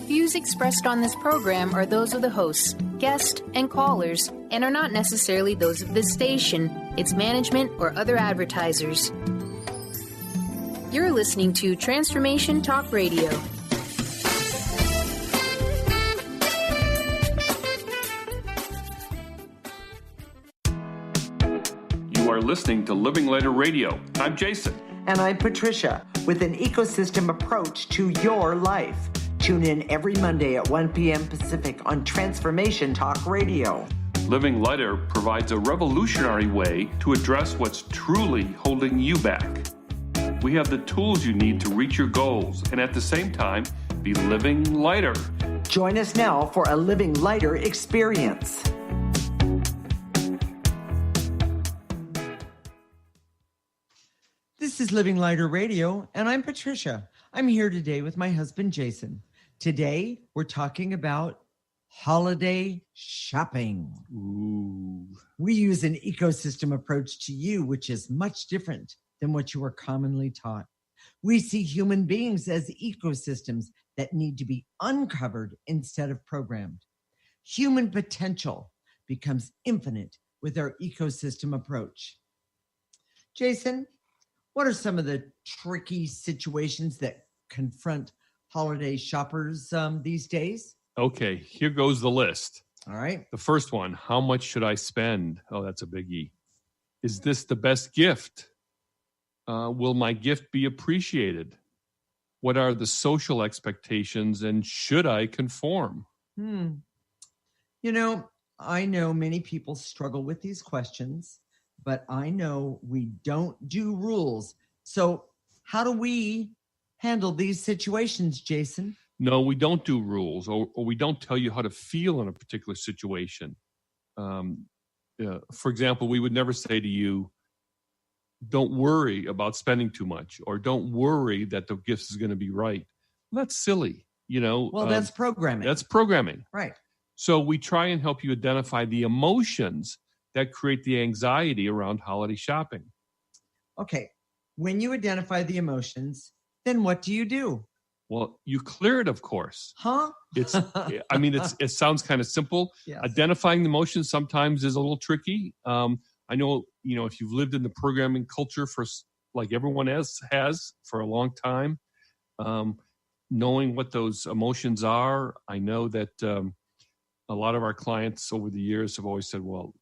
views expressed on this program are those of the hosts, guests, and callers, and are not necessarily those of this station, its management, or other advertisers. You're listening to Transformation Talk Radio. You are listening to Living Lighter Radio. I'm Jason. And I'm Patricia, with an ecosystem approach to your life. Tune in every Monday at 1 p.m. Pacific on Transformation Talk Radio. Living Lighter provides a revolutionary way to address what's truly holding you back. We have the tools you need to reach your goals and at the same time be living lighter. Join us now for a Living Lighter experience. This is Living Lighter Radio, and I'm Patricia. I'm here today with my husband, Jason. Today, we're talking about holiday shopping. Ooh. We use an ecosystem approach to you, which is much different than what you are commonly taught. We see human beings as ecosystems that need to be uncovered instead of programmed. Human potential becomes infinite with our ecosystem approach. Jason, what are some of the tricky situations that confront holiday shoppers these days? Okay, here goes the list. All right. The first one, how much should I spend? Oh, that's a biggie. Is this the best gift? Will my gift be appreciated? What are the social expectations and should I conform? You know, I know many people struggle with these questions, but I know we don't do rules. So how do we handle these situations, Jason? No, we don't do rules, or we don't tell you how to feel in a particular situation. For example, we would never say to you, don't worry about spending too much, or don't worry that the gift is going to be right. Well, that's silly, you know. Well, that's programming. That's programming. Right. So we try and help you identify the emotions that create the anxiety around holiday shopping. Okay. When you identify the emotions, then what do you do? Well, you clear it, of course. Huh? It sounds kind of simple. Yes. Identifying the emotions sometimes is a little tricky. I know, if you've lived in the programming culture for like everyone else has for a long time, knowing what those emotions are, I know that a lot of our clients over the years have always said, well,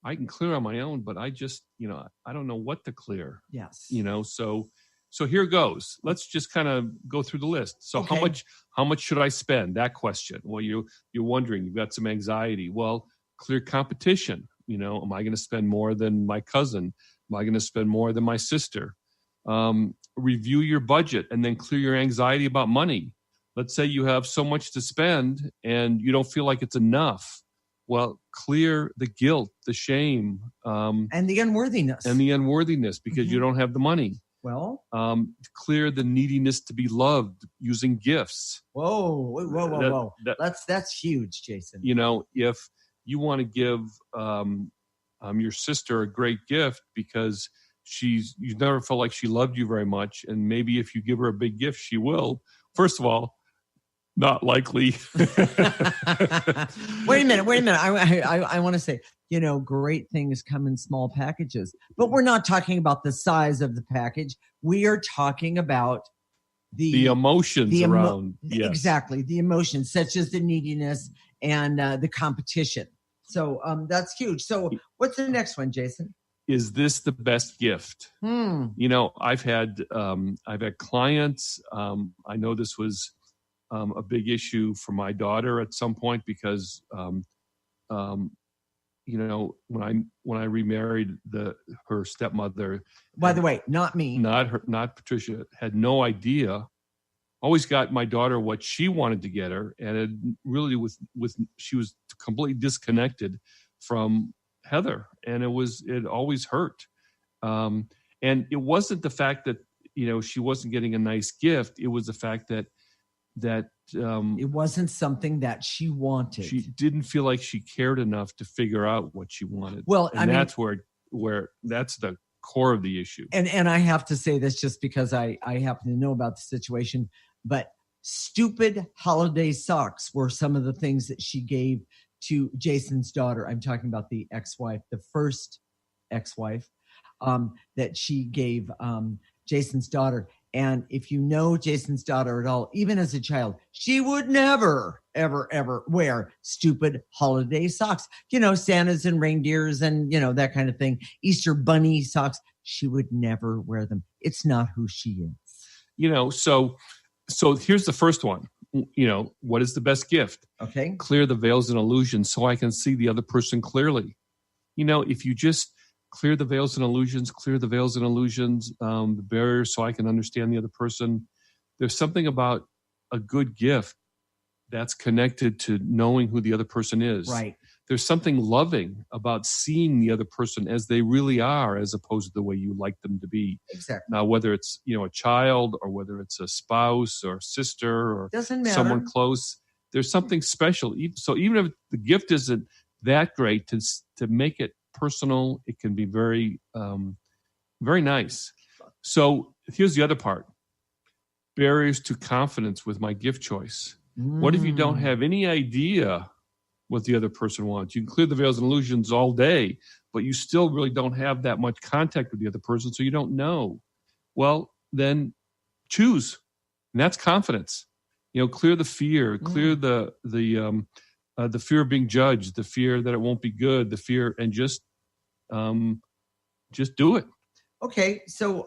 I can clear on my own, but I just, I don't know what to clear. Yes. So here goes. Let's just kind of go through the list. So Okay. how much should I spend? That question. Well, you're wondering, you've got some anxiety. Well, clear competition. Am I going to spend more than my cousin? Am I going to spend more than my sister? Review your budget and then clear your anxiety about money. Let's say you have so much to spend and you don't feel like it's enough. Well, clear the guilt, the shame. And the unworthiness. Because you don't have the money. Well, clear the neediness to be loved using gifts. Whoa. That's huge, Jason. If you want to give your sister a great gift because you never felt like she loved you very much, and maybe if you give her a big gift, she will. First of all, not likely. Wait a minute. I want to say, great things come in small packages, but we're not talking about the size of the package. We are talking about the emotions around. Yes. Exactly. The emotions such as the neediness and the competition. So that's huge. So what's the next one, Jason? Is this the best gift? I've had clients. I know this was a big issue for my daughter at some point because, when I remarried her stepmother. By the way, not me, not Patricia, had no idea. Always got my daughter what she wanted to get her, and it really she was completely disconnected from Heather, and it always hurt. And it wasn't the fact that she wasn't getting a nice gift; it was the fact that it wasn't something that she wanted. She didn't feel like she cared enough to figure out what she wanted. Well, that's where that's the core of the issue. And I have to say this just because I happen to know about the situation, but Stupid holiday socks were some of the things that she gave to Jason's daughter. I'm talking about the ex-wife, the first ex-wife, that she gave Jason's daughter. And if you know Jason's daughter at all, even as a child, she would never, ever, ever wear stupid holiday socks. Santas and reindeers and, that kind of thing. Easter bunny socks. She would never wear them. It's not who she is. So here's the first one. What is the best gift? Okay. Clear the veils and illusions so I can see the other person clearly. If you just clear the veils and illusions, the barriers so I can understand the other person. There's something about a good gift that's connected to knowing who the other person is. Right. There's something loving about seeing the other person as they really are, as opposed to the way you like them to be. Exactly. Now, whether it's, a child or whether it's a spouse or sister or doesn't matter. Someone close, there's something special. So even if the gift isn't that great, to make it personal, it can be very, very nice. So here's the other part. Barriers to confidence with my gift choice. What if you don't have any idea what the other person wants? You can clear the veils and illusions all day, but you still really don't have that much contact with the other person, so you don't know. Well, then choose, and that's confidence. Clear the fear, clear the fear of being judged, the fear that it won't be good, the fear, and just do it. Okay, so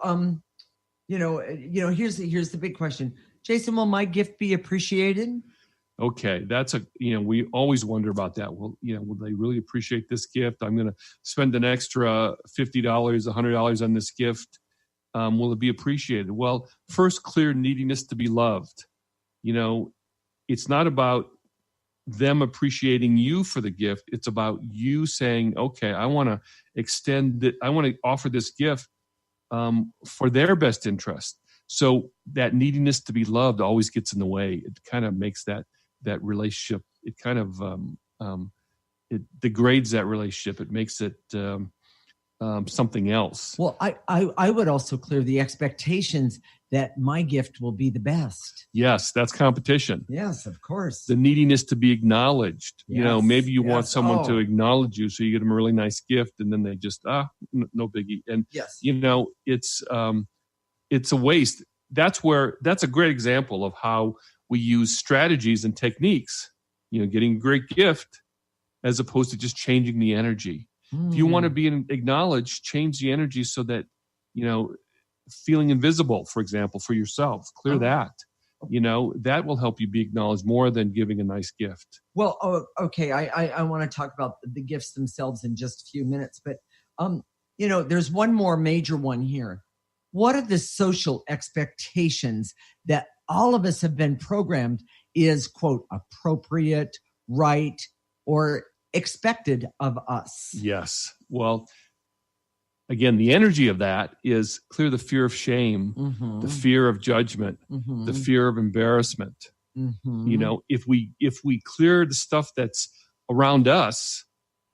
here's the big question. Jason, will my gift be appreciated? Okay, that's we always wonder about that. Well, will they really appreciate this gift? I'm going to spend an extra $50, $100 on this gift. Will it be appreciated? Well, first, clear neediness to be loved. It's not about them appreciating you for the gift. It's about you saying, okay, I want to extend it. I want to offer this gift for their best interest. So that neediness to be loved always gets in the way. It kind of makes that relationship, it kind of it degrades that relationship. It makes it something else. Well, I would also clear the expectations that my gift will be the best. Yes, that's competition. Yes, of course. The neediness to be acknowledged. Yes, maybe you want someone to acknowledge you, so you get them a really nice gift, and then they just no biggie. And yes, it's a waste. That's a great example of how we use strategies and techniques. Getting a great gift as opposed to just changing the energy. If you want to be acknowledged, change the energy so that, feeling invisible, for example, for yourself, clear that. That will help you be acknowledged more than giving a nice gift. Well, okay. I want to talk about the gifts themselves in just a few minutes, but, there's one more major one here. What are the social expectations that all of us have been programmed is, quote, appropriate, right, or expected of us? Yes. Well, again, the energy of that is clear the fear of shame, the fear of judgment, the fear of embarrassment. If we clear the stuff that's around us,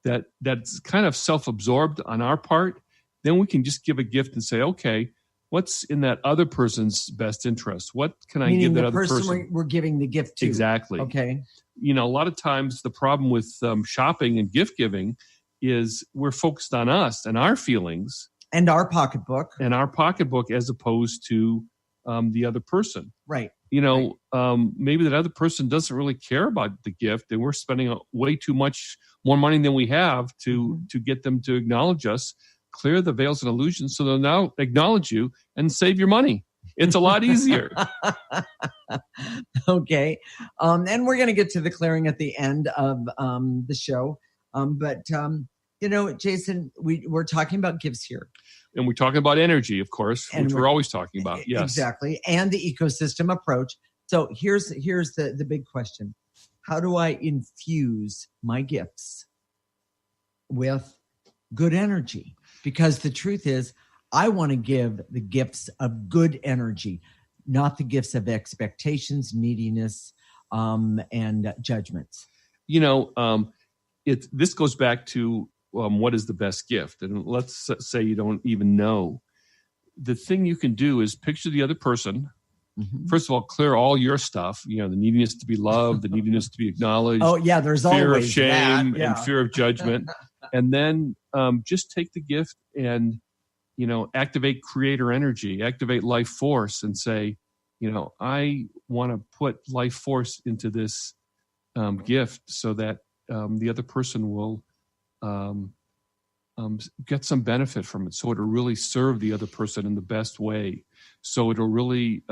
that's kind of self-absorbed on our part, then we can just give a gift and say, okay, what's in that other person's best interest? What can I give that other person? We're giving the gift to. Exactly. Okay. A lot of times the problem with shopping and gift giving is we're focused on us and our feelings. And our pocketbook. As opposed to the other person. Right. Maybe that other person doesn't really care about the gift, and we're spending way too much more money than we have to get them to acknowledge us. Clear the veils and illusions so they'll now acknowledge you and save your money. It's a lot easier. Okay. And we're going to get to the clearing at the end of the show. But Jason, we're talking about gifts here. And we're talking about energy, of course, which we're always talking about. Yes. Exactly. And the ecosystem approach. So here's the big question. How do I infuse my gifts with good energy? Because the truth is, I want to give the gifts of good energy, not the gifts of expectations, neediness, and judgments. This goes back to what is the best gift? And let's say you don't even know. The thing you can do is picture the other person First of all, clear all your stuff, the neediness to be loved, the neediness to be acknowledged. Oh, yeah, there's fear always of shame that. Yeah. and fear of judgment. And then just take the gift and, activate creator energy, activate life force and say, I want to put life force into this gift so that the other person will get some benefit from it. So it'll really serve the other person in the best way. So it'll really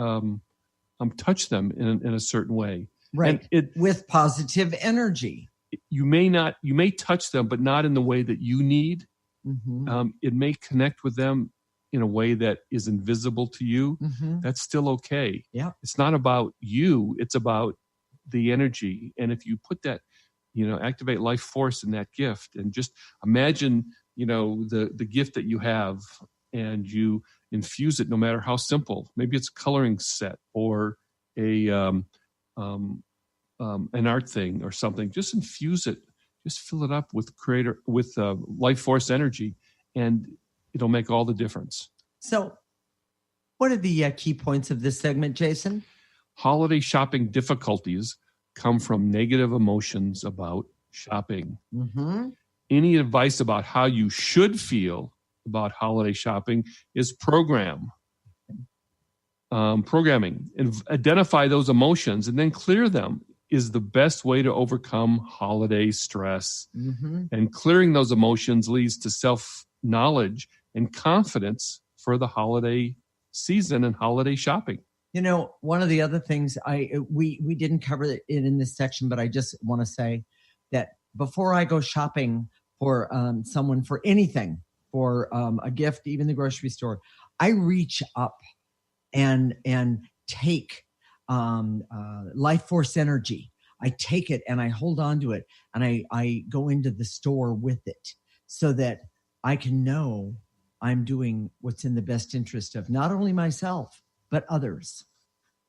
touch them in a certain way. Right. And with positive energy. You may touch them, but not in the way that you need. It may connect with them in a way that is invisible to you. That's still okay. Yeah. It's not about you. It's about the energy. And if you put that, activate life force in that gift and just imagine, the gift that you have and you infuse it no matter how simple. Maybe it's a coloring set or an art thing or something. Just infuse it. Just fill it up with life force energy, and it'll make all the difference. So, what are the key points of this segment, Jason? Holiday shopping difficulties come from negative emotions about shopping. Any advice about how you should feel about holiday shopping is programming, and identify those emotions and then clear them is the best way to overcome holiday stress. And clearing those emotions leads to self-knowledge and confidence for the holiday season and holiday shopping. One of the other things we didn't cover it in this section, but I just want to say that before I go shopping for someone for anything, for a gift, even the grocery store, I reach up and take life force energy. I take it and I hold on to it and I go into the store with it so that I can know I'm doing what's in the best interest of not only myself, but others.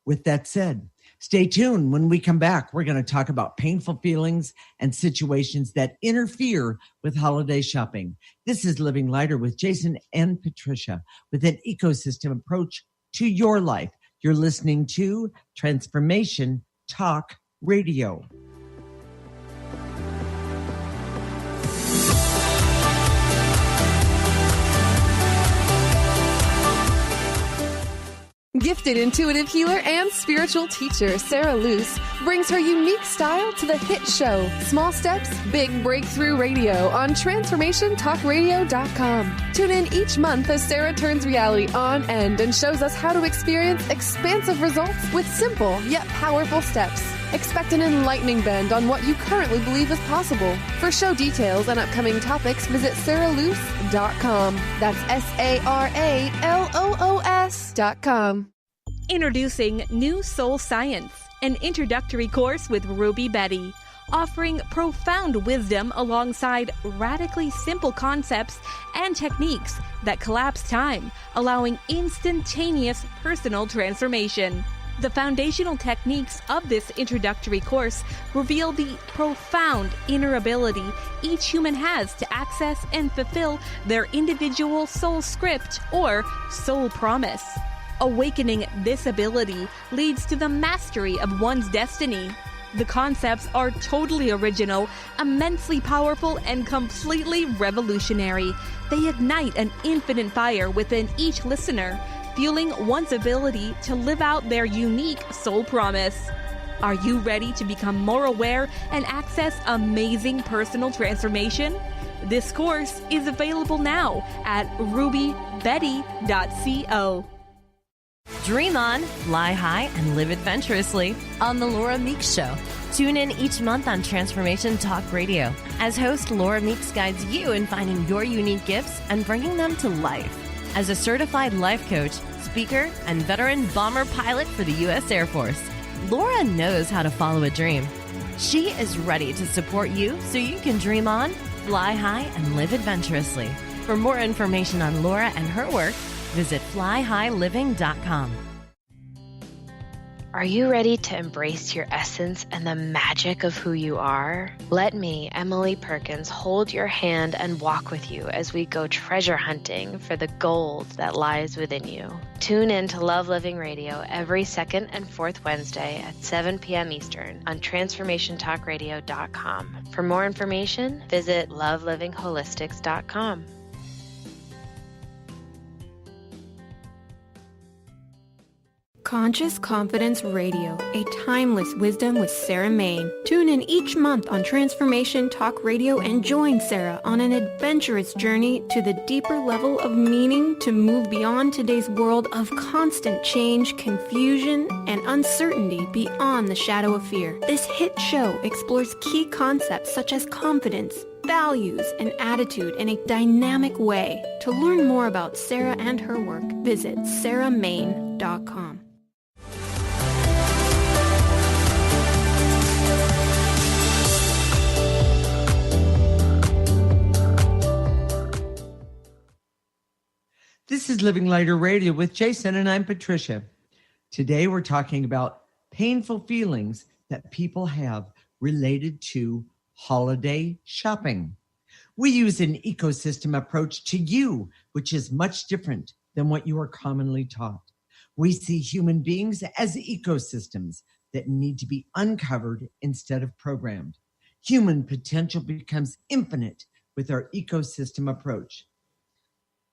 With that said, stay tuned. When we come back, we're going to talk about painful feelings and situations that interfere with holiday shopping. This is Living Lighter with Jason and Patricia with an ecosystem approach to your life. You're listening to Transformation Talk Radio. Gifted intuitive healer and spiritual teacher Sarah Luce brings her unique style to the hit show Small Steps, Big Breakthrough Radio on TransformationTalkRadio.com. Tune in each month as Sarah turns reality on end and shows us how to experience expansive results with simple yet powerful steps. Expect an enlightening bend on what you currently believe is possible. For show details and upcoming topics, visit sarahluce.com. That's SARALOOS.com. Introducing New Soul Science, an introductory course with Ruby Betty, offering profound wisdom alongside radically simple concepts and techniques that collapse time, allowing instantaneous personal transformation. The foundational techniques of this introductory course reveal the profound inner ability each human has to access and fulfill their individual soul script or soul promise. Awakening this ability leads to the mastery of one's destiny. The concepts are totally original, immensely powerful, and completely revolutionary. They ignite an infinite fire within each listener, fueling one's ability to live out their unique soul promise. Are you ready to become more aware and access amazing personal transformation? This course is available now at rubybetty.co. Dream on, fly high, and live adventurously on The Laura Meeks Show. Tune in each month on Transformation Talk Radio as host Laura Meeks guides you in finding your unique gifts and bringing them to life. As a certified life coach, speaker, and veteran bomber pilot for the U.S. Air Force, Laura knows how to follow a dream. She is ready to support you so you can dream on, fly high, and live adventurously. For more information on Laura and her work, visit flyhighliving.com. Are you ready to embrace your essence and the magic of who you are? Let me, Emily Perkins, hold your hand and walk with you as we go treasure hunting for the gold that lies within you. Tune in to Love Living Radio every second and fourth Wednesday at 7 p.m. Eastern on TransformationTalkRadio.com. For more information, visit lovelivingHolistics.com. Conscious Confidence Radio, a timeless wisdom with Sarah Main. Tune in each month on Transformation Talk Radio and join Sarah on an adventurous journey to the deeper level of meaning to move beyond today's world of constant change, confusion, and uncertainty beyond the shadow of fear. This hit show explores key concepts such as confidence, values, and attitude in a dynamic way. To learn more about Sarah and her work, visit sarahmain.com. This is Living Lighter Radio with Jason, and I'm Patricia. Today we're talking about painful feelings that people have related to holiday shopping. We use an ecosystem approach to you, which is much different than what you are commonly taught. We see human beings as ecosystems that need to be uncovered instead of programmed. Human potential becomes infinite with our ecosystem approach.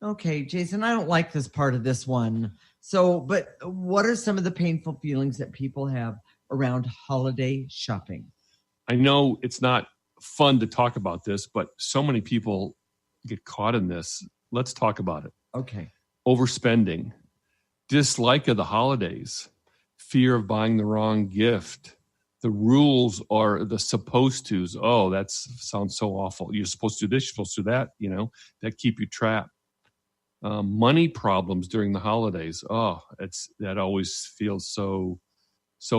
Okay, Jason, I don't like this part of this one. But what are some of the painful feelings that people have around holiday shopping? I know it's not fun to talk about this, but so many people get caught in this. Let's talk about it. Okay. Overspending, dislike of the holidays, fear of buying the wrong gift. The rules are the supposed tos. Oh, that sounds so awful. You're supposed to do this, you're supposed to do that, that keep you trapped. Money problems during the holidays. Oh, that always feels so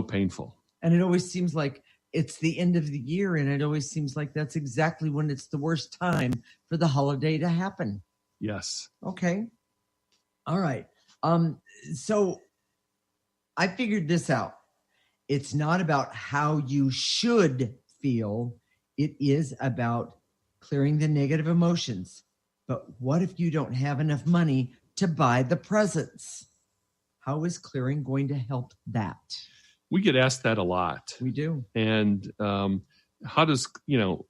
painful. And it always seems like it's the end of the year, and it always seems like that's exactly when it's the worst time for the holiday to happen. Yes. Okay. All right. So I figured this out. It's not about how you should feel. It is about clearing the negative emotions. But what if you don't have enough money to buy the presents? How is clearing going to help that? We get asked that a lot. We do. And how does,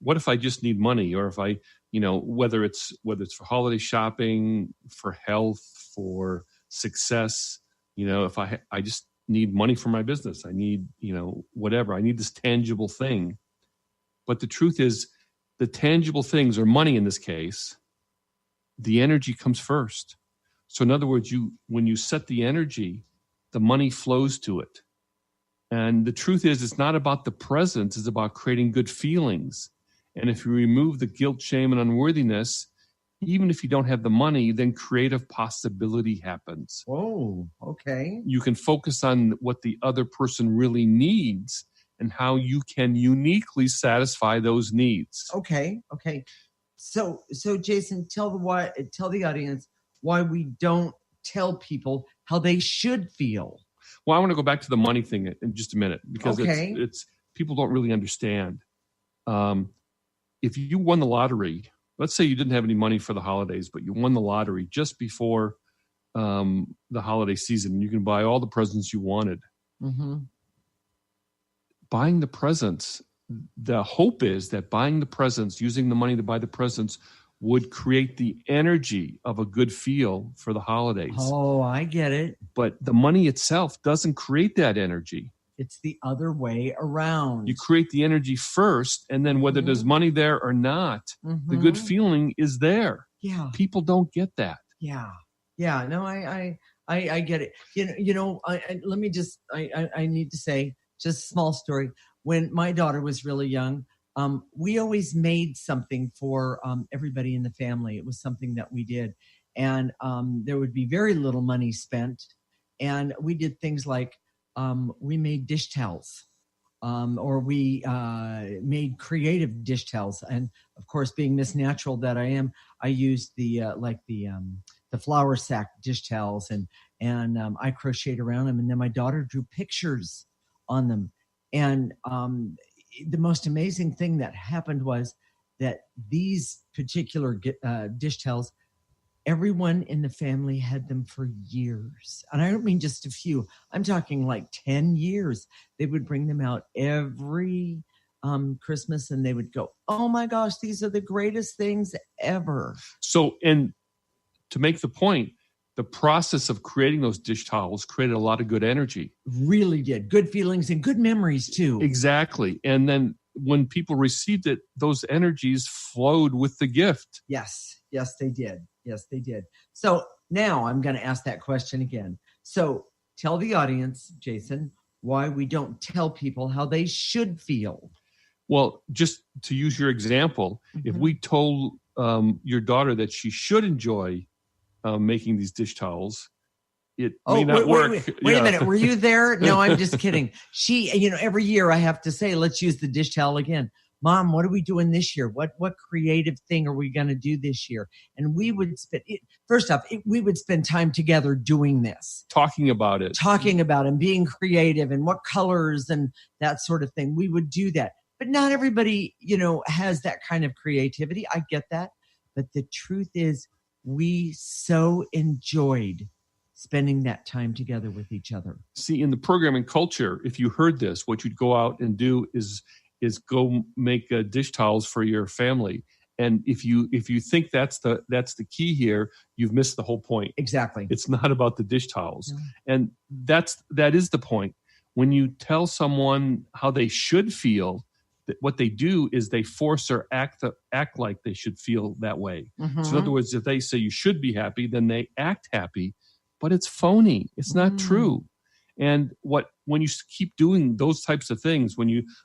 what if I just need money, or if I, whether it's for holiday shopping, for health, for success, if I just need money for my business, I need, whatever, I need this tangible thing. But the truth is, the tangible things, or money in this case, the energy comes first. So in other words, when you set the energy, the money flows to it. And the truth is, it's not about the presents, it's about creating good feelings. And if you remove the guilt, shame, and unworthiness, even if you don't have the money, then creative possibility happens. Oh, okay. You can focus on what the other person really needs and how you can uniquely satisfy those needs. Okay. So Jason, tell the audience why we don't tell people how they should feel. Well, I want to go back to the money thing in just a minute, because it's people don't really understand. If you won the lottery, let's say you didn't have any money for the holidays, but you won the lottery just before the holiday season, you can buy all the presents you wanted. Mm-hmm. Buying the presents, the hope is that buying the presents, using the money to buy the presents, would create the energy of a good feel for the holidays. Oh, I get it. But the money itself doesn't create that energy. It's the other way around. You create the energy first, and then whether there's money there or not, the good feeling is there. Yeah. People don't get that. Yeah. No, I get it. Let me just, I need to say just a small story. When my daughter was really young, we always made something for everybody in the family. It was something that we did. And there would be very little money spent. And we did things like we made dish towels, or we made creative dish towels. And of course, being Miss Natural that I am, I used the the flour sack dish towels, and I crocheted around them, and then my daughter drew pictures on them. And the most amazing thing that happened was that these particular dish towels, everyone in the family had them for years. And I don't mean just a few. I'm talking like 10 years. They would bring them out every Christmas, and they would go, oh my gosh, these are the greatest things ever. So, and to make the point, the process of creating those dish towels created a lot of good energy. Really did. Good feelings and good memories too. Exactly. And then when people received it, those energies flowed with the gift. Yes, they did. Yes, they did. So now I'm going to ask that question again. So tell the audience, Jason, why we don't tell people how they should feel. Well, just to use your example, if we told your daughter that she should enjoy making these dish towels, it may not work. Wait a minute. Were you there? No, I'm just kidding. She, every year I have to say, let's use the dish towel again. Mom, what are we doing this year? What creative thing are we going to do this year? And we would we would spend time together doing this. Talking about it and being creative and what colors and that sort of thing. We would do that. But not everybody, has that kind of creativity. I get that. But the truth is, we so enjoyed spending that time together with each other. See, in the programming culture, if you heard this, what you'd go out and do is go make dish towels for your family. And if you think that's the key here, you've missed the whole point. Exactly. It's not about the dish towels. No. And that is the point. When you tell someone how they should feel, what they do is they force or act like they should feel that way. Mm-hmm. So in other words, if they say you should be happy, then they act happy, but it's phony. It's not true. And when you keep doing those types of things,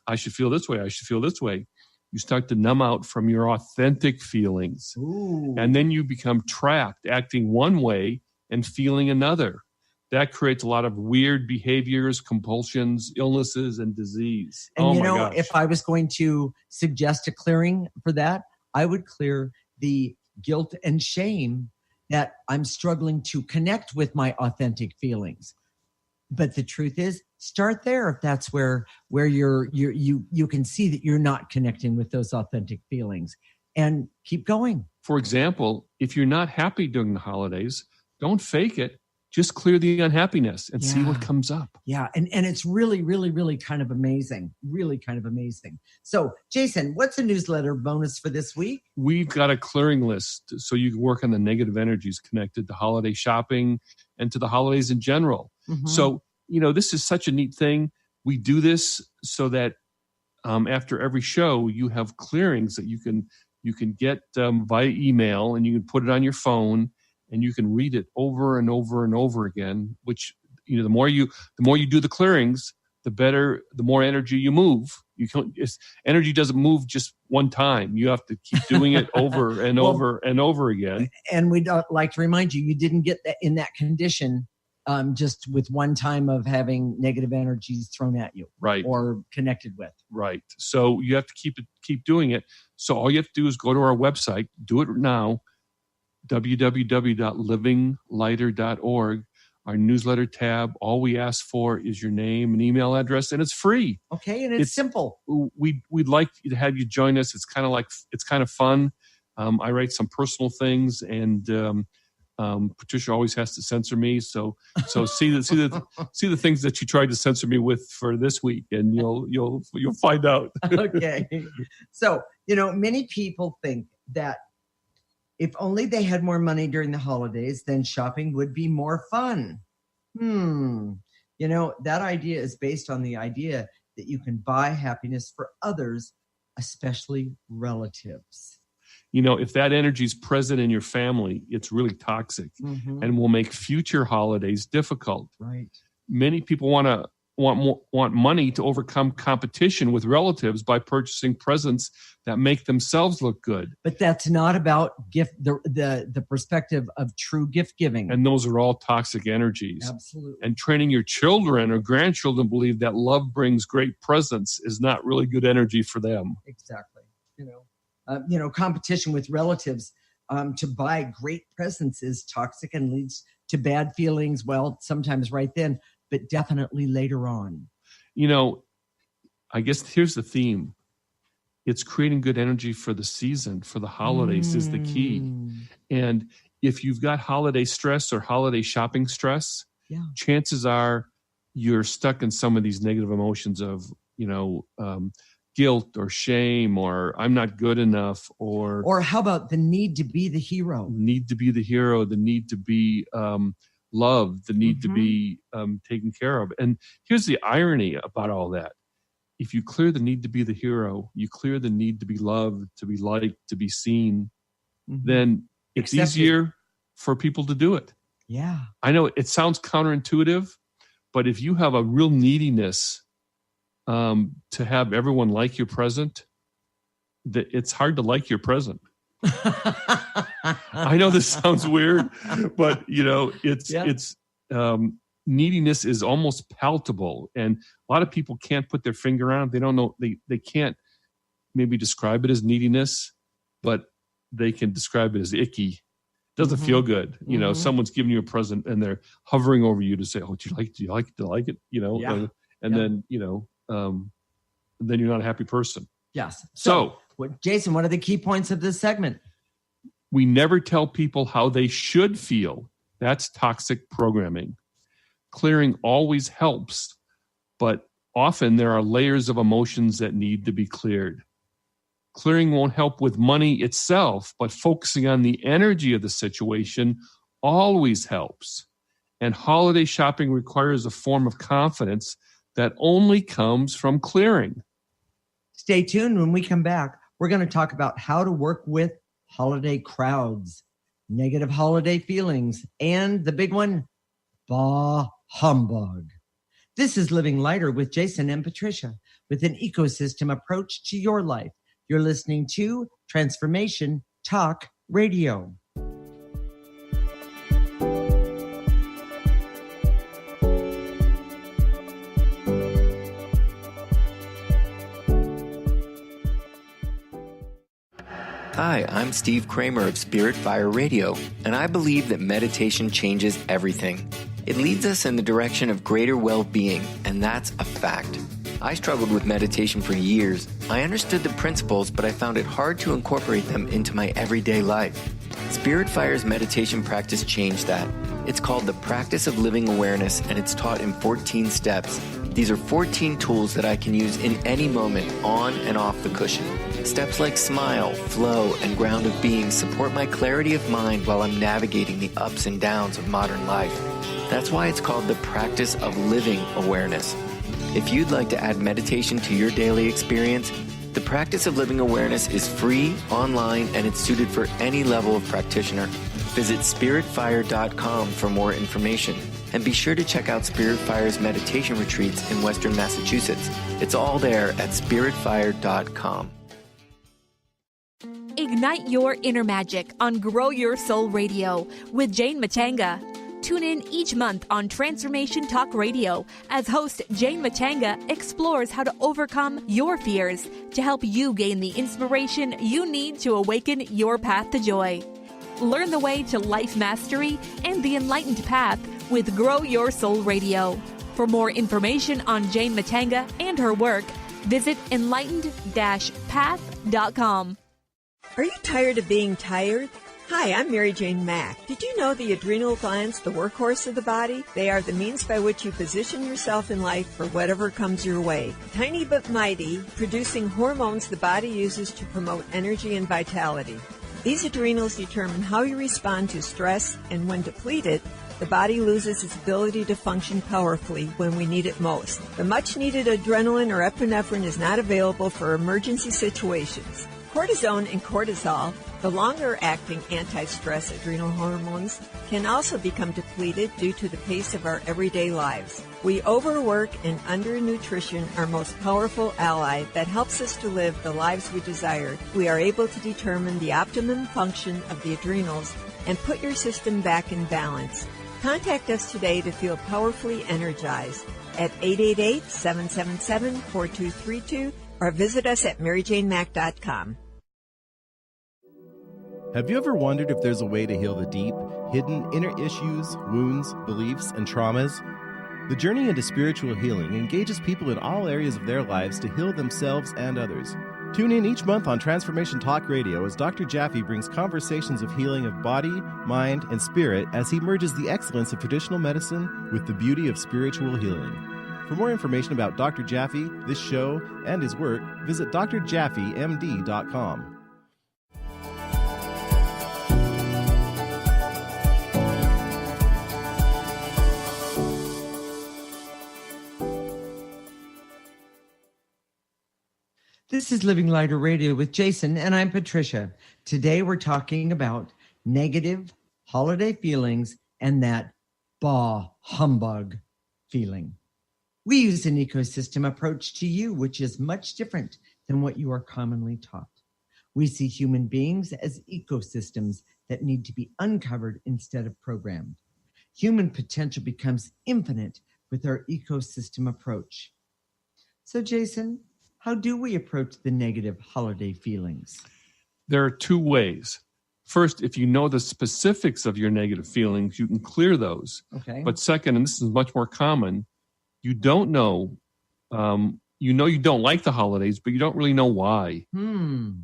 I should feel this way, I should feel this way, you start to numb out from your authentic feelings. Ooh. And then you become trapped, acting one way and feeling another. That creates a lot of weird behaviors, compulsions, illnesses, and disease. And if I was going to suggest a clearing for that, I would clear the guilt and shame that I'm struggling to connect with my authentic feelings. But the truth is, start there if that's where you can see that you're not connecting with those authentic feelings, and keep going. For example, if you're not happy during the holidays, don't fake it. Just clear the unhappiness and see what comes up. Yeah. And it's really, really, really kind of amazing. Really kind of amazing. So, Jason, what's a newsletter bonus for this week? We've got a clearing list so you can work on the negative energies connected to holiday shopping and to the holidays in general. Mm-hmm. So, this is such a neat thing. We do this so that after every show, you have clearings that you can get via email, and you can put it on your phone. And you can read it over and over and over again, which, the more you do the clearings, the more energy you move. Energy doesn't move just one time. You have to keep doing it over and over and over again. And we'd like to remind you didn't get that in that condition just with one time of having negative energies thrown at you, right, or connected with. Right. So you have to keep doing it. So all you have to do is go to our website, do it now, www.livinglighter.org, our newsletter tab. All we ask for is your name and email address, and it's free. Okay, and it's simple. We'd like to have you join us. It's kind of fun. I write some personal things, and Patricia always has to censor me. So see the things that you tried to censor me with for this week, and you'll find out. Okay. So many people think that if only they had more money during the holidays, then shopping would be more fun. That idea is based on the idea that you can buy happiness for others, especially relatives. If that energy is present in your family, it's really toxic, and will make future holidays difficult. Right. Many people want money to overcome competition with relatives by purchasing presents that make themselves look good. But that's not about the perspective of true gift giving. And those are all toxic energies. Absolutely. And training your children or grandchildren to believe that love brings great presents is not really good energy for them. Exactly. Competition with relatives to buy great presents is toxic and leads to bad feelings. Well, sometimes right then, but definitely later on. You know, I guess here's the theme. It's creating good energy for the season, for the holidays is the key. And if you've got holiday stress or holiday shopping stress, chances are you're stuck in some of these negative emotions of, guilt or shame or I'm not good enough or how about the need to be the hero? The need to be loved, the need to be taken care of. And here's the irony about all that. If you clear the need to be the hero, you clear the need to be loved, to be liked, to be seen, then it's easier for people to do it. Yeah. I know it sounds counterintuitive, but if you have a real neediness to have everyone like your present, it's hard to like your present. I know this sounds weird, but it's neediness is almost palpable, and a lot of people can't put their finger on it. They don't know. They can't maybe describe it as neediness, but they can describe it as icky. It doesn't feel good. Someone's giving you a present and they're hovering over you to say, "Oh, do you like it?" Then you're not a happy person. Yes. So Jason, what are the key points of this segment? We never tell people how they should feel. That's toxic programming. Clearing always helps, but often there are layers of emotions that need to be cleared. Clearing won't help with money itself, but focusing on the energy of the situation always helps. And holiday shopping requires a form of confidence that only comes from clearing. Stay tuned. When we come back, we're going to talk about how to work with holiday crowds, negative holiday feelings, and the big one, bah humbug. This is Living Lighter with Jason and Patricia, with an ecosystem approach to your life. You're listening to Transformation Talk Radio. Hi, I'm Steve Kramer of Spirit Fire Radio, and I believe that meditation changes everything. It leads us in the direction of greater well-being, and that's a fact. I struggled with meditation for years. I understood the principles, but I found it hard to incorporate them into my everyday life. Spirit Fire's meditation practice changed that. It's called the Practice of Living Awareness, and it's taught in 14 steps. These are 14 tools that I can use in any moment, on and off the cushion. Steps like smile, flow, and ground of being support my clarity of mind while I'm navigating the ups and downs of modern life. That's why it's called the Practice of Living Awareness. If you'd like to add meditation to your daily experience, the Practice of Living Awareness is free, online, and it's suited for any level of practitioner. Visit spiritfire.com for more information. And be sure to check out Spirit Fire's meditation retreats in Western Massachusetts. It's all there at spiritfire.com. Ignite your inner magic on Grow Your Soul Radio with Jane Matanga. Tune in each month on Transformation Talk Radio as host Jane Matanga explores how to overcome your fears to help you gain the inspiration you need to awaken your path to joy. Learn the way to life mastery and the enlightened path with Grow Your Soul Radio. For more information on Jane Matanga and her work, visit enlightened-path.com. Are you tired of being tired? Hi, I'm Mary Jane Mack. Did you know the adrenal glands, the workhorse of the body? They are the means by which you position yourself in life for whatever comes your way. Tiny but mighty, producing hormones the body uses to promote energy and vitality. These adrenals determine how you respond to stress, and when depleted, the body loses its ability to function powerfully when we need it most. The much-needed adrenaline or epinephrine is not available for emergency situations. Cortisone and cortisol, the longer-acting anti-stress adrenal hormones, can also become depleted due to the pace of our everyday lives. We overwork and undernutrition, our most powerful ally that helps us to live the lives we desire. We are able to determine the optimum function of the adrenals and put your system back in balance. Contact us today to feel powerfully energized at 888-777-4232 or visit us at maryjanemack.com. Have you ever wondered if there's a way to heal the deep, hidden inner issues, wounds, beliefs, and traumas? The journey into spiritual healing engages people in all areas of their lives to heal themselves and others. Tune in each month on Transformation Talk Radio as Dr. Jaffe brings conversations of healing of body, mind, and spirit as he merges the excellence of traditional medicine with the beauty of spiritual healing. For more information about Dr. Jaffe, this show, and his work, visit drjaffemd.com. This is Living Lighter Radio with Jason, and I'm Patricia. Today we're talking about negative holiday feelings and that bah humbug feeling. We use an ecosystem approach to you, which is much different than what you are commonly taught. We see human beings as ecosystems that need to be uncovered instead of programmed. Human potential becomes infinite with our ecosystem approach. So, Jason, how do we approach the negative holiday feelings? There are two ways. First, if you know the specifics of your negative feelings, you can clear those. Okay. But second, and this is much more common, you don't know, you don't like the holidays, but you don't really know why.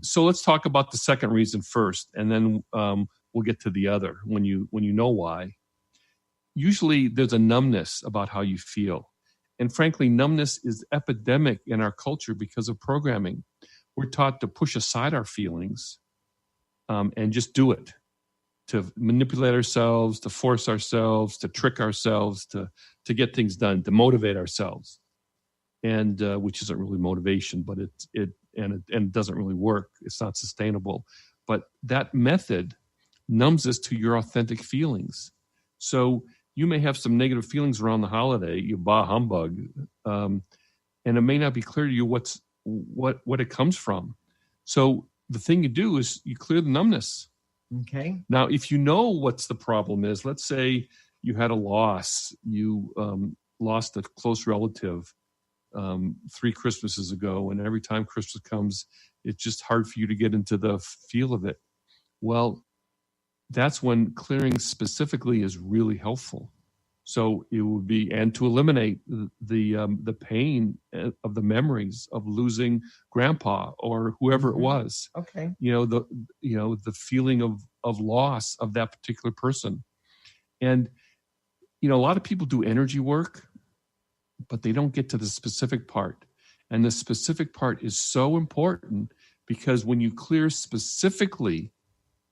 So let's talk about the second reason first, and then we'll get to the other when you know why. Usually there's a numbness about how you feel. And frankly, numbness is epidemic in our culture because of programming. We're taught to push aside our feelings and just do it, to manipulate ourselves, to force ourselves, to trick ourselves, to get things done, to motivate ourselves, and which isn't really motivation, but it doesn't really work. It's not sustainable. But that method numbs us to your authentic feelings. So you may have some negative feelings around the holiday, you bah humbug, and it may not be clear to you what it comes from. So the thing you do is you clear the numbness. Okay. Now, if you know what's the problem is, let's say you had a loss, you lost a close relative 3 Christmases ago, and every time Christmas comes, it's just hard for you to get into the feel of it. Well, that's when clearing specifically is really helpful. So it would be, and to eliminate the pain of the memories of losing grandpa or whoever it was. Okay. The feeling of loss of that particular person. And a lot of people do energy work, but they don't get to the specific part. And the specific part is so important because when you clear specifically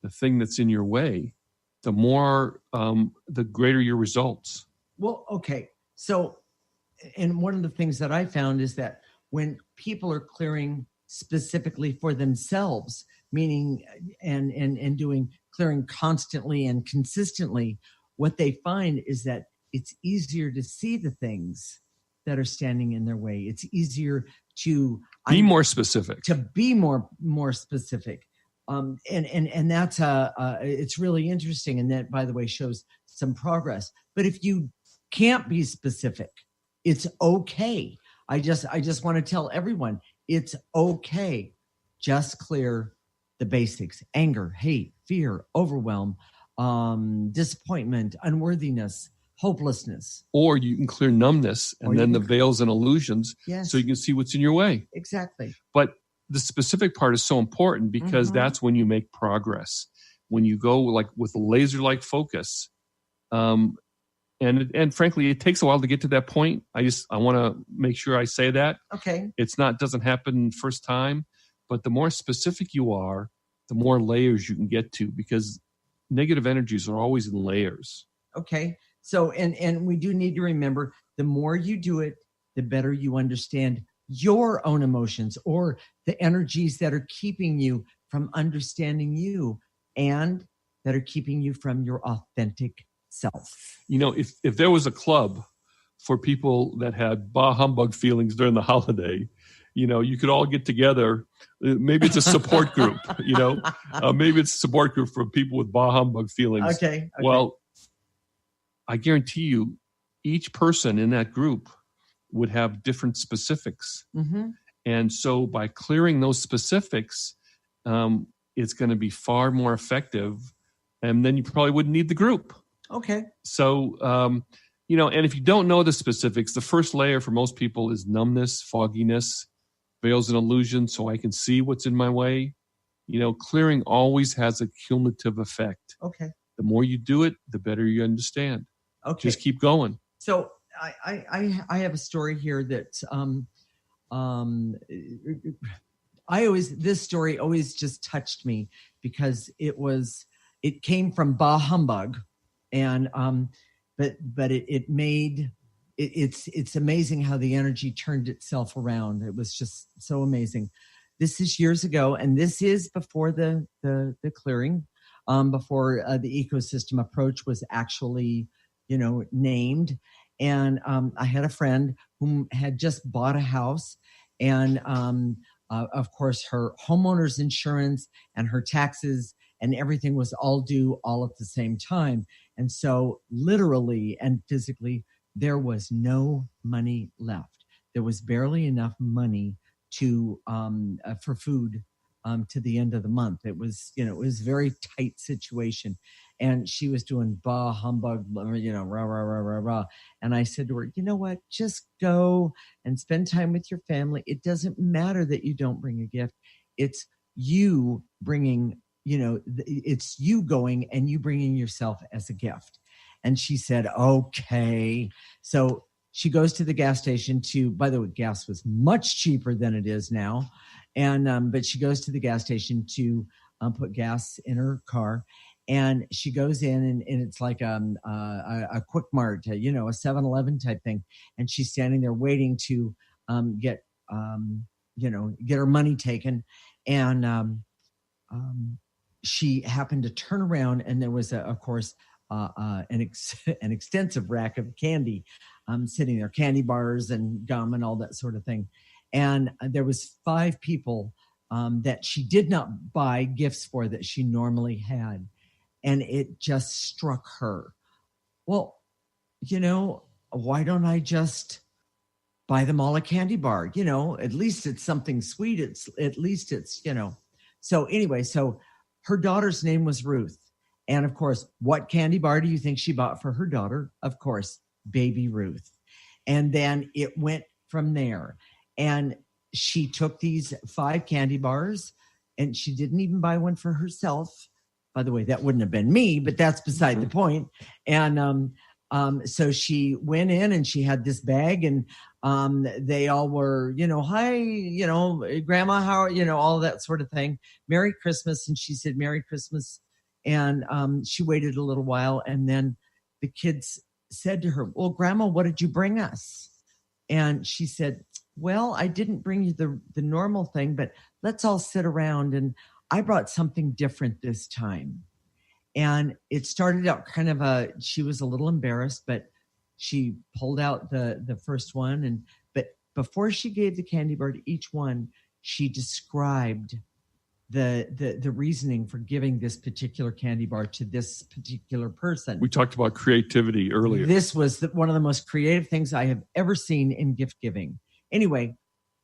the thing that's in your way, the more, the greater your results. Well, okay. So, and one of the things that I found is that when people are clearing specifically for themselves, meaning and doing clearing constantly and consistently, what they find is that it's easier to see the things that are standing in their way. It's easier to be more specific. To be more specific. And that's it's really interesting, and that, by the way, shows some progress. But if you can't be specific, it's okay. I just want to tell everyone it's okay. Just clear the basics: anger, hate, fear, overwhelm, disappointment, unworthiness, hopelessness. Or you can clear numbness and then the veils and illusions, yes, so you can see what's in your way. Exactly. But the specific part is so important because that's when you make progress. When you go like with a laser-like focus, and frankly, it takes a while to get to that point. I want to make sure I say that. Okay. Doesn't happen first time, but the more specific you are, the more layers you can get to, because negative energies are always in layers. Okay. So, and we do need to remember, the more you do it, the better you understand your own emotions or the energies that are keeping you from understanding you and that are keeping you from your authentic self. If there was a club for people that had bah humbug feelings during the holiday, you could all get together. Maybe it's a support group, maybe it's a support group for people with bah humbug feelings. Okay. Well, I guarantee you each person in that group would have different specifics. And so by clearing those specifics, it's going to be far more effective. And then you probably wouldn't need the group. Okay. So, and if you don't know the specifics, the first layer for most people is numbness, fogginess, veils an illusion so I can see what's in my way. Clearing always has a cumulative effect. Okay. The more you do it, the better you understand. Okay. Just keep going. So I have a story here that this story always just touched me because it came from bah humbug, and but it's amazing how the energy turned itself around. It was just so amazing. This is years ago, and this is before the clearing, before the ecosystem approach was actually named. And I had a friend who had just bought a house, and of course her homeowner's insurance and her taxes and everything was all due all at the same time. And so literally and physically, there was no money left. There was barely enough money to for food to the end of the month. It was a very tight situation. And she was doing bah humbug, rah, rah, rah, rah, rah. And I said to her, you know what? Just go and spend time with your family. It doesn't matter that you don't bring a gift. It's you bringing, it's you going and you bringing yourself as a gift. And she said, okay. So she goes to the gas station by the way, gas was much cheaper than it is now. And, but she goes to the gas station to put gas in her car. And she goes in and it's like a quick mart, a 7-Eleven type thing. And she's standing there waiting to get her money taken. And she happened to turn around and there was, of course, an extensive rack of candy sitting there, candy bars and gum and all that sort of thing. And there was 5 people that she did not buy gifts for that she normally had. And it just struck her. Well, why don't I just buy them all a candy bar? At least it's something sweet. At least it's. So anyway, so her daughter's name was Ruth. And of course, what candy bar do you think she bought for her daughter? Of course, baby Ruth. And then it went from there. And she took these 5 candy bars and she didn't even buy one for herself. By the way, that wouldn't have been me, but that's beside the point. And so she went in and she had this bag and they all were, hi, Grandma, how are, all that sort of thing. Merry Christmas. And she said, Merry Christmas. And she waited a little while. And then the kids said to her, well, Grandma, what did you bring us? And she said, well, I didn't bring you the normal thing, but let's all sit around and I brought something different this time. And it started out she was a little embarrassed, but she pulled out the first one. But before she gave the candy bar to each one, she described the reasoning for giving this particular candy bar to this particular person. We talked about creativity earlier. This was one of the most creative things I have ever seen in gift giving. Anyway,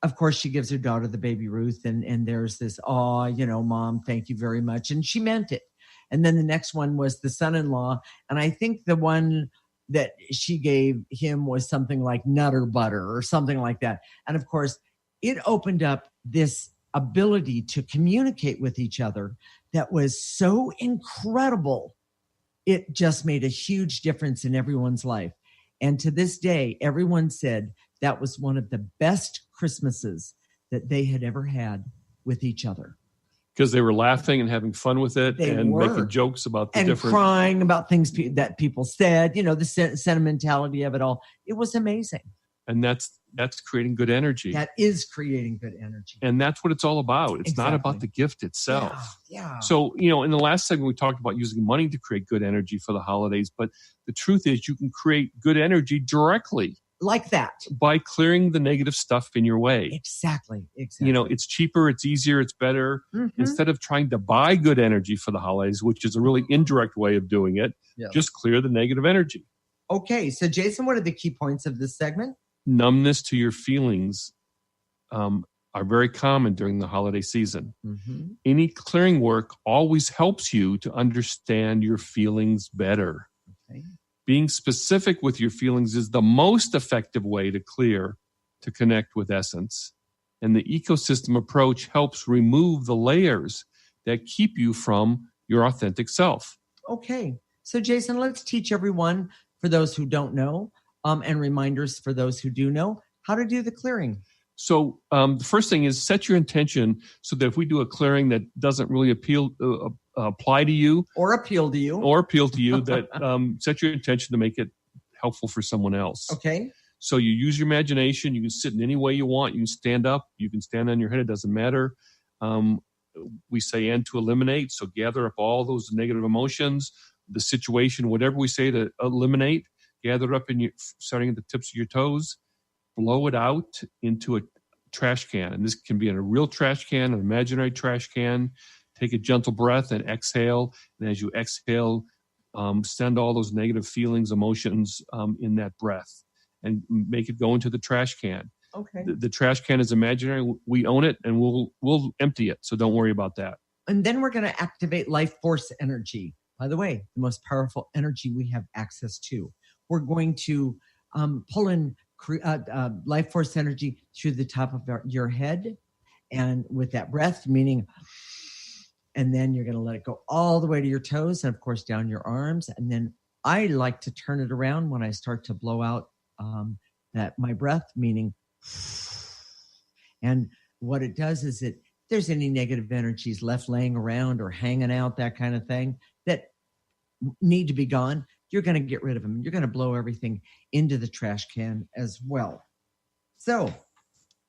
of course, she gives her daughter the baby Ruth, and there's this, Mom, thank you very much. And she meant it. And then the next one was the son-in-law. And I think the one that she gave him was something like Nutter Butter or something like that. And of course, it opened up this ability to communicate with each other that was so incredible. It just made a huge difference in everyone's life. And to this day, everyone said that was one of the best Christmases that they had ever had with each other. Because they were laughing and having fun with it making jokes about the different... And crying about things that people said, the sentimentality of it all. It was amazing. And that's creating good energy. That is creating good energy. And that's what it's all about. It's not about the gift itself. Yeah. So, in the last segment, we talked about using money to create good energy for the holidays. But the truth is you can create good energy directly. Like that. By clearing the negative stuff in your way. Exactly. It's cheaper, it's easier, it's better. Mm-hmm. Instead of trying to buy good energy for the holidays, which is a really indirect way of doing it, just clear the negative energy. Okay. So, Jason, what are the key points of this segment? Numbness to your feelings are very common during the holiday season. Mm-hmm. Any clearing work always helps you to understand your feelings better. Okay. Being specific with your feelings is the most effective way to clear, to connect with essence. And the ecosystem approach helps remove the layers that keep you from your authentic self. Okay. So, Jason, let's teach everyone, for those who don't know, and reminders for those who do know, how to do the clearing. So the first thing is set your intention so that if we do a clearing that doesn't really apply to you or appeal to you, that set your intention to make it helpful for someone else. Okay. So you use your imagination. You can sit in any way you want. You can stand up. You can stand on your head. It doesn't matter. We say and to eliminate. So gather up all those negative emotions, the situation, whatever we say to eliminate, gather it up starting at the tips of your toes. Blow it out into a trash can. And this can be in a real trash can, an imaginary trash can. Take a gentle breath and exhale. And as you exhale, send all those negative feelings, emotions in that breath and make it go into the trash can. Okay. The trash can is imaginary. We own it and we'll empty it. So don't worry about that. And then we're going to activate life force energy. By the way, the most powerful energy we have access to. We're going to pull in life force energy through the top of your head, and with that breath, meaning, and then you're going to let it go all the way to your toes, and of course down your arms. And then I like to turn it around when I start to blow out my breath, meaning, and what it does is if there's any negative energies left laying around or hanging out, that kind of thing, that need to be gone, you're going to get rid of them. You're going to blow everything into the trash can as well. So,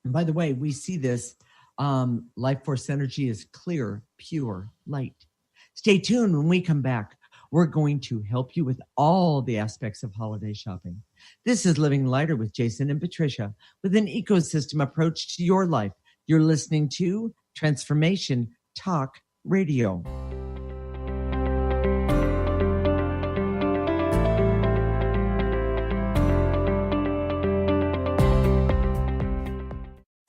by the way, we see this life force energy is clear, pure light. Stay tuned. When we come back, we're going to help you with all the aspects of holiday shopping. This is Living Lighter with Jason and Patricia, with an ecosystem approach to your life. You're listening to Transformation Talk Radio.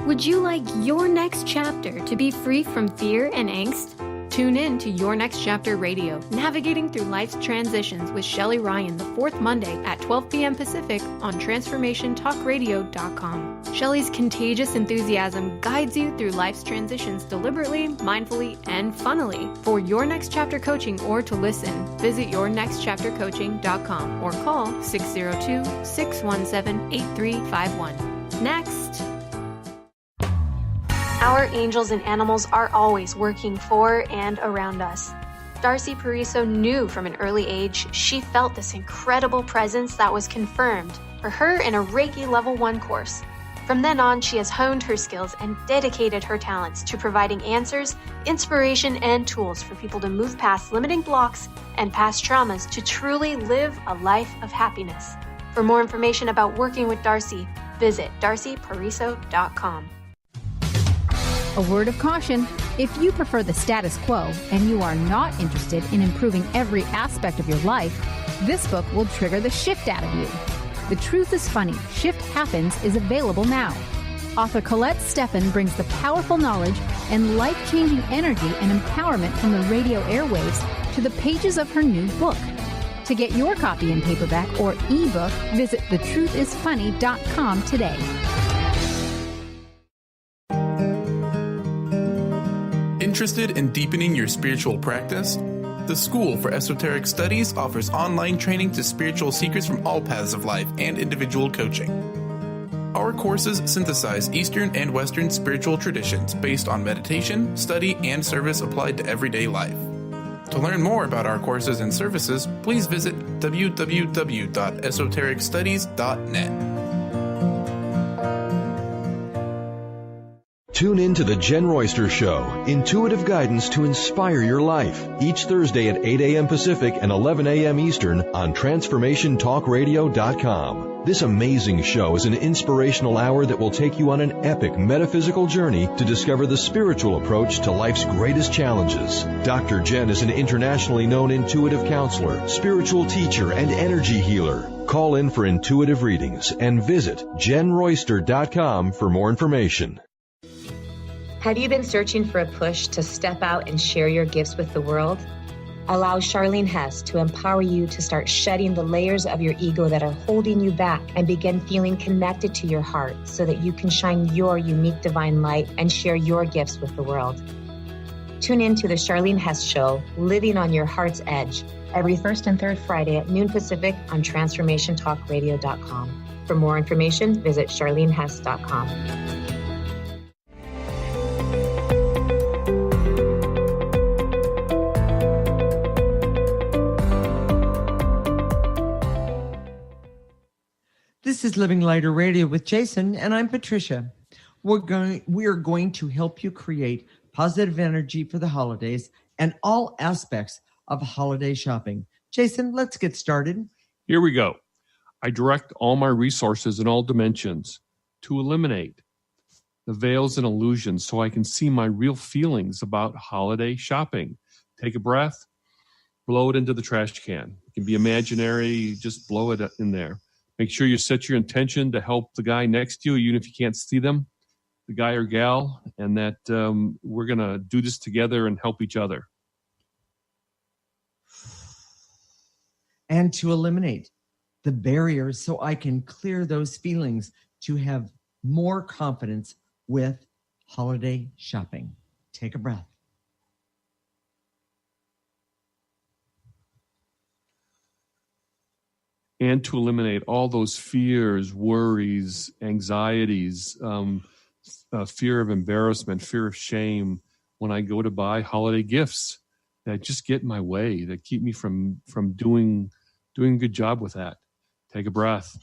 Would you like your next chapter to be free from fear and angst? Tune in to Your Next Chapter Radio, navigating through life's transitions with Shelley Ryan the fourth Monday at 12 p.m. Pacific on TransformationTalkRadio.com. Shelley's contagious enthusiasm guides you through life's transitions deliberately, mindfully, and funnily. For Your Next Chapter coaching or to listen, visit YourNextChapterCoaching.com or call 602-617-8351. Next. Our angels and animals are always working for and around us. Darcy Pariso knew from an early age she felt this incredible presence that was confirmed for her in a Reiki Level 1 course. From then on, she has honed her skills and dedicated her talents to providing answers, inspiration, and tools for people to move past limiting blocks and past traumas to truly live a life of happiness. For more information about working with Darcy, visit darcypariso.com. A word of caution: if you prefer the status quo and you are not interested in improving every aspect of your life, this book will trigger the shift out of you. The Truth is Funny, Shift Happens is available now. Author Colette Steffen brings the powerful knowledge and life-changing energy and empowerment from the radio airwaves to the pages of her new book. To get your copy in paperback or ebook, visit thetruthisfunny.com today. Interested in deepening your spiritual practice? The School for Esoteric Studies offers online training to spiritual seekers from all paths of life and individual coaching. Our courses synthesize Eastern and Western spiritual traditions based on meditation, study, and service applied to everyday life. To learn more about our courses and services, please visit www.esotericstudies.net. Tune in to The Jen Royster Show, intuitive guidance to inspire your life, each Thursday at 8 a.m. Pacific and 11 a.m. Eastern on TransformationTalkRadio.com. This amazing show is an inspirational hour that will take you on an epic metaphysical journey to discover the spiritual approach to life's greatest challenges. Dr. Jen is an internationally known intuitive counselor, spiritual teacher, and energy healer. Call in for intuitive readings and visit JenRoyster.com for more information. Have you been searching for a push to step out and share your gifts with the world? Allow Charlene Hess to empower you to start shedding the layers of your ego that are holding you back and begin feeling connected to your heart so that you can shine your unique divine light and share your gifts with the world. Tune in to the Charlene Hess Show, Living on Your Heart's Edge, every first and third Friday at noon Pacific on TransformationTalkRadio.com. For more information, visit CharleneHess.com. This is Living Lighter Radio with Jason, and I'm Patricia. We are going to help you create positive energy for the holidays and all aspects of holiday shopping. Jason, let's get started. Here we go. I direct all my resources in all dimensions to eliminate the veils and illusions so I can see my real feelings about holiday shopping. Take a breath, blow it into the trash can. It can be imaginary, just blow it in there. Make sure you set your intention to help the guy next to you, even if you can't see them, the guy or gal, and that we're going to do this together and help each other. And to eliminate the barriers so I can clear those feelings to have more confidence with holiday shopping. Take a breath. And to eliminate all those fears, worries, anxieties, fear of embarrassment, fear of shame when I go to buy holiday gifts that just get in my way, that keep me from doing a good job with that. Take a breath.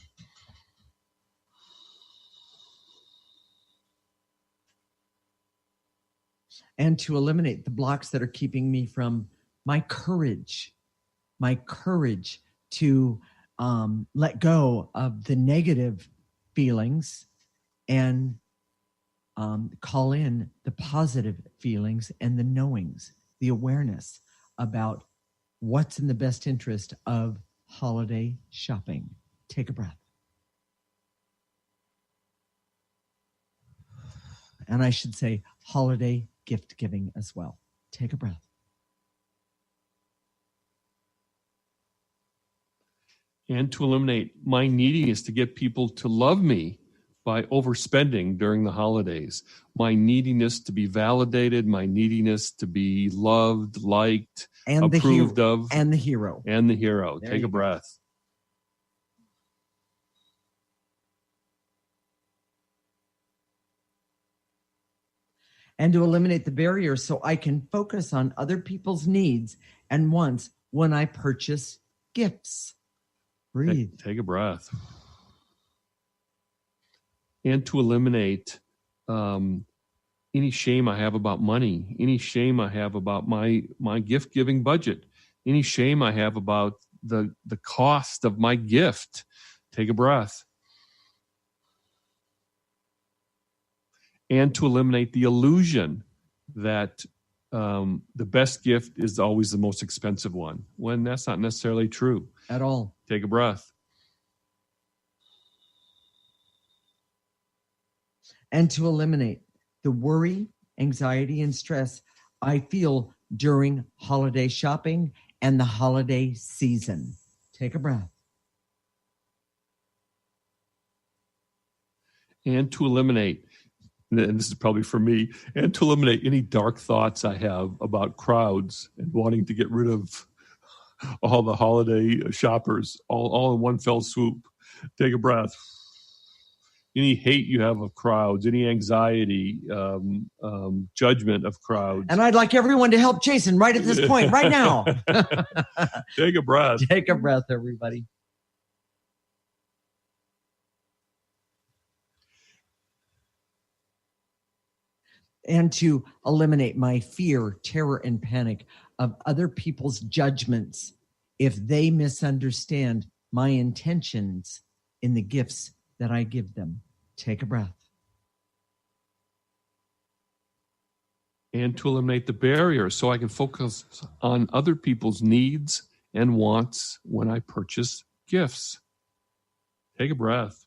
And to eliminate the blocks that are keeping me from my courage to let go of the negative feelings and call in the positive feelings and the knowings, the awareness about what's in the best interest of holiday shopping. Take a breath. And I should say holiday gift giving as well. Take a breath. And to eliminate my neediness to get people to love me by overspending during the holidays. My neediness to be validated, my neediness to be loved, liked, and approved of. And the hero. And the hero. There Take a breath. And to eliminate the barriers so I can focus on other people's needs and wants when I purchase gifts. Breathe. Take a breath. And to eliminate any shame I have about money, any shame I have about my gift-giving budget, any shame I have about the cost of my gift. Take a breath. And to eliminate the illusion that the best gift is always the most expensive one, when that's not necessarily true. At all. Take a breath. And to eliminate the worry, anxiety, and stress I feel during holiday shopping and the holiday season. Take a breath. And to eliminate, and this is probably for me, and to eliminate any dark thoughts I have about crowds and wanting to get rid of all the holiday shoppers all in one fell swoop. Take a breath. Any hate you have of crowds, any anxiety, judgment of crowds. And I'd like everyone to help Jason right at this point, right now. Take a breath. Take a breath, everybody. And to eliminate my fear, terror, and panic of other people's judgments if they misunderstand my intentions in the gifts that I give them. Take a breath. And to eliminate the barriers so I can focus on other people's needs and wants when I purchase gifts. Take a breath.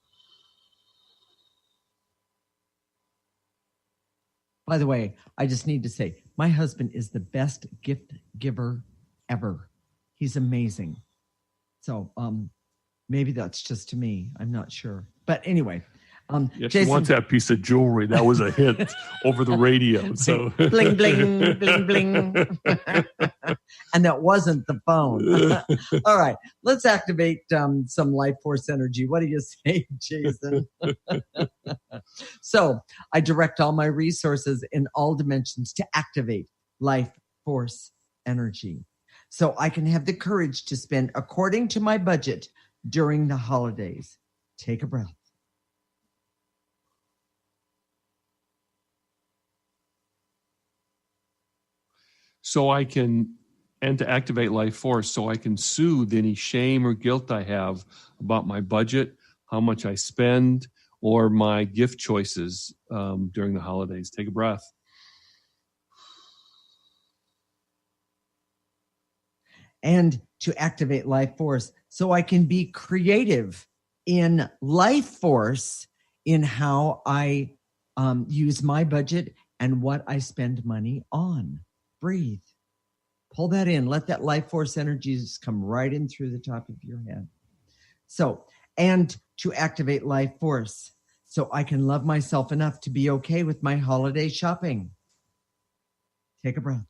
By the way, I just need to say, my husband is the best gift giver ever. He's amazing. So maybe that's just to me. I'm not sure. But anyway, Yes, Jason, she wants that piece of jewelry. That was a hit over the radio. So bling, bling, bling, bling. And that wasn't the phone. All right, let's activate some life force energy. What do you say, Jason? So I direct all my resources in all dimensions to activate life force energy, so I can have the courage to spend according to my budget during the holidays. Take a breath. And to activate life force, so I can soothe any shame or guilt I have about my budget, how much I spend, or my gift choices during the holidays. Take a breath. And to activate life force, so I can be creative in life force in how I use my budget and what I spend money on. Breathe. Pull that in. Let that life force energy just come right in through the top of your head. So, and to activate life force, so I can love myself enough to be okay with my holiday shopping. Take a breath.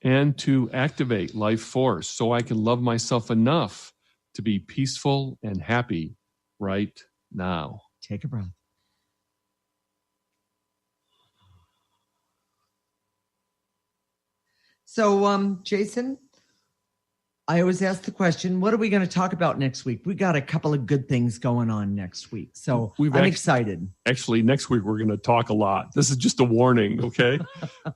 And to activate life force, so I can love myself enough to be peaceful and happy right now. Take a breath. So, Jason, I always ask the question, what are we going to talk about next week? We got a couple of good things going on next week. So I'm excited. Actually, next week, we're going to talk a lot. This is just a warning, okay?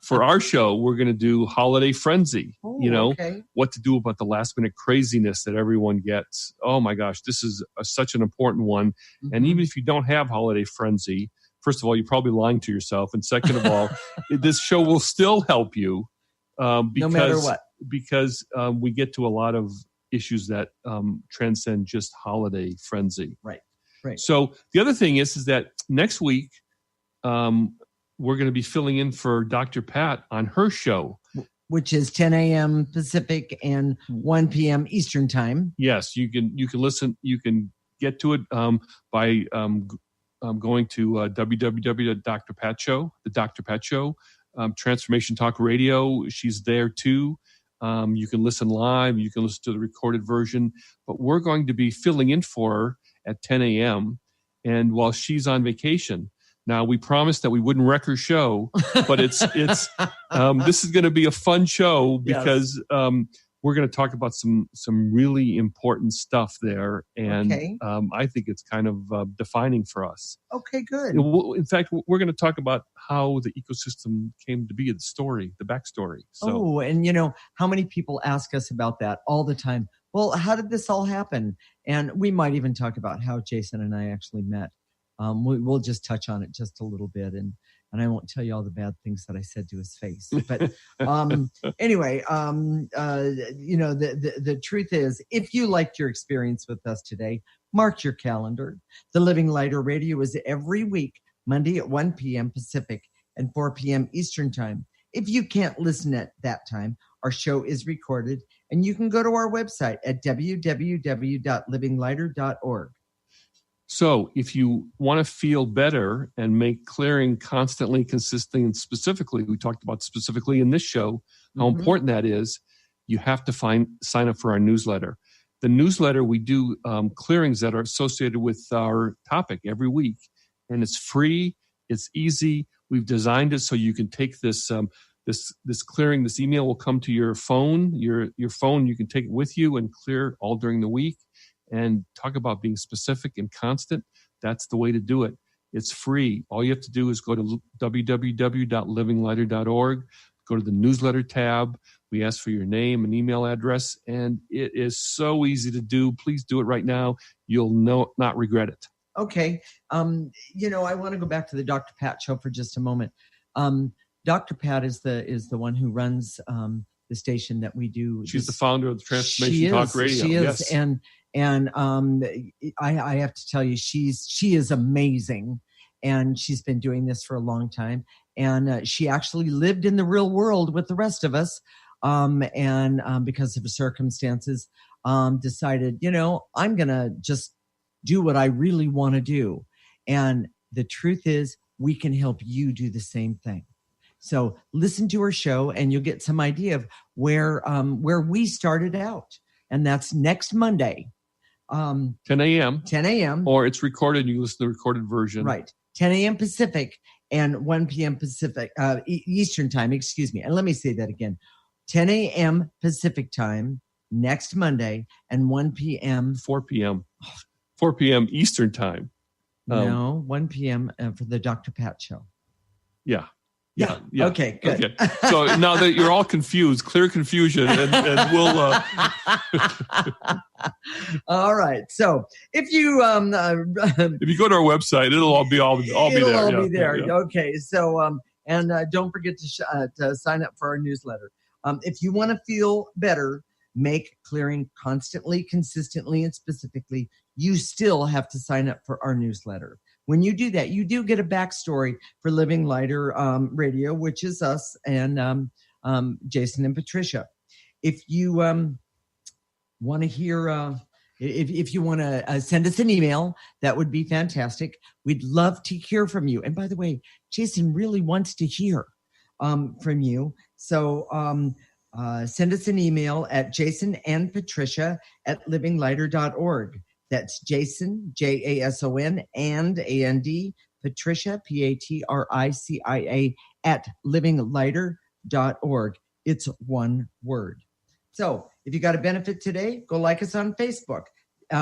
For our show, we're going to do Holiday Frenzy. What to do about the last minute craziness that everyone gets. Oh my gosh, this is such an important one. Mm-hmm. And even if you don't have Holiday Frenzy, first of all, you're probably lying to yourself. And second of all, this show will still help you. No matter what. Because we get to a lot of issues that transcend just holiday frenzy. Right. So the other thing is that next week we're going to be filling in for Dr. Pat on her show, which is 10 a.m. Pacific and 1 p.m. Eastern time. Yes, you can listen. You can get to it by going to www.drpatshow, the Dr. Pat Show. Transformation Talk Radio, she's there too. You can listen live, you can listen to the recorded version, but we're going to be filling in for her at 10 a.m. and while she's on vacation. Now, we promised that we wouldn't wreck her show, but it's this is going to be a fun show because we're going to talk about some really important stuff there, and I think it's kind of defining for us. Okay, good. In fact, we're going to talk about how the ecosystem came to be, the story, the backstory. So, and how many people ask us about that all the time? Well, how did this all happen? And we might even talk about how Jason and I actually met. We'll just touch on it just a little bit, and I won't tell you all the bad things that I said to his face. But anyway, the truth is, if you liked your experience with us today, mark your calendar. The Living Lighter Radio is every week, Monday at 1 p.m. Pacific and 4 p.m. Eastern Time. If you can't listen at that time, our show is recorded, and you can go to our website at www.livinglighter.org. So if you want to feel better and make clearing constantly, consistently, and specifically, we talked about specifically in this show, how important that is, you have to sign up for our newsletter. The newsletter, we do clearings that are associated with our topic every week, and it's free, it's easy. We've designed it so you can take this this clearing, this email will come to your phone, your phone, you can take it with you and clear all during the week. And talk about being specific and constant. That's the way to do it. It's free. All you have to do is go to www.livinglighter.org, go to the newsletter tab. We ask for your name and email address, and it is so easy to do. Please do it right now. You'll not regret it. Okay. I want to go back to the Dr. Pat Show for just a moment. Dr. Pat is the one who runs the station that we do. She's the founder of the Transformation Talk Radio. She is, yes. And I have to tell you, she is amazing. and she's been doing this for a long time. And she actually lived in the real world with the rest of us, and because of circumstances, decided, I'm going to just do what I really want to do. And the truth is, we can help you do the same thing. So listen to her show and you'll get some idea of where we started out. And that's next Monday. 10 a.m. 10 a.m. Or it's recorded. You listen to the recorded version. Right. 10 a.m. Pacific and 1 p.m. Pacific, Eastern time, excuse me. And let me say that again. 10 a.m. Pacific time next Monday and 1 p.m. 4 p.m. 4 p.m. Eastern time. 1 p.m. For the Dr. Pat show. Yeah. Okay, good. Okay. So now that you're all confused, clear confusion, and we'll. All right. So if you if you go to our website, it'll all be there. It'll all be there. Yeah. Okay. So and don't forget to sign up for our newsletter. If you want to feel better, make clearing constantly, consistently, and specifically, you still have to sign up for our newsletter. When you do that, you do get a backstory for Living Lighter Radio, which is us and Jason and Patricia. If you want to hear, if you want to send us an email, that would be fantastic. We'd love to hear from you. And by the way, Jason really wants to hear from you. So send us an email at jasonandpatricia@livinglighter.org. That's Jason, Jason, and Patricia, Patricia, @livinglighter.org. It's one word. So if you got a benefit today, go like us on Facebook.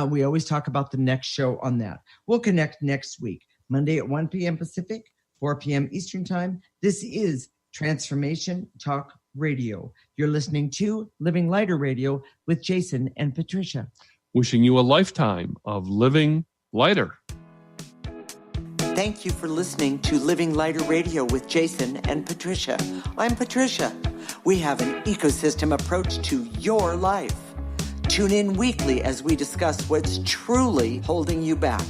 We always talk about the next show on that. We'll connect next week, Monday at 1 p.m. Pacific, 4 p.m. Eastern Time. This is Transformation Talk Radio. You're listening to Living Lighter Radio with Jason and Patricia. Wishing you a lifetime of living lighter. Thank you for listening to Living Lighter Radio with Jason and Patricia. I'm Patricia. We have an ecosystem approach to your life. Tune in weekly as we discuss what's truly holding you back.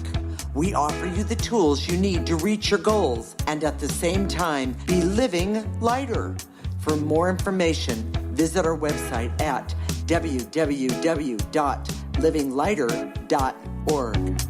We offer you the tools you need to reach your goals and at the same time be living lighter. For more information, visit our website at www.livinglighter.org.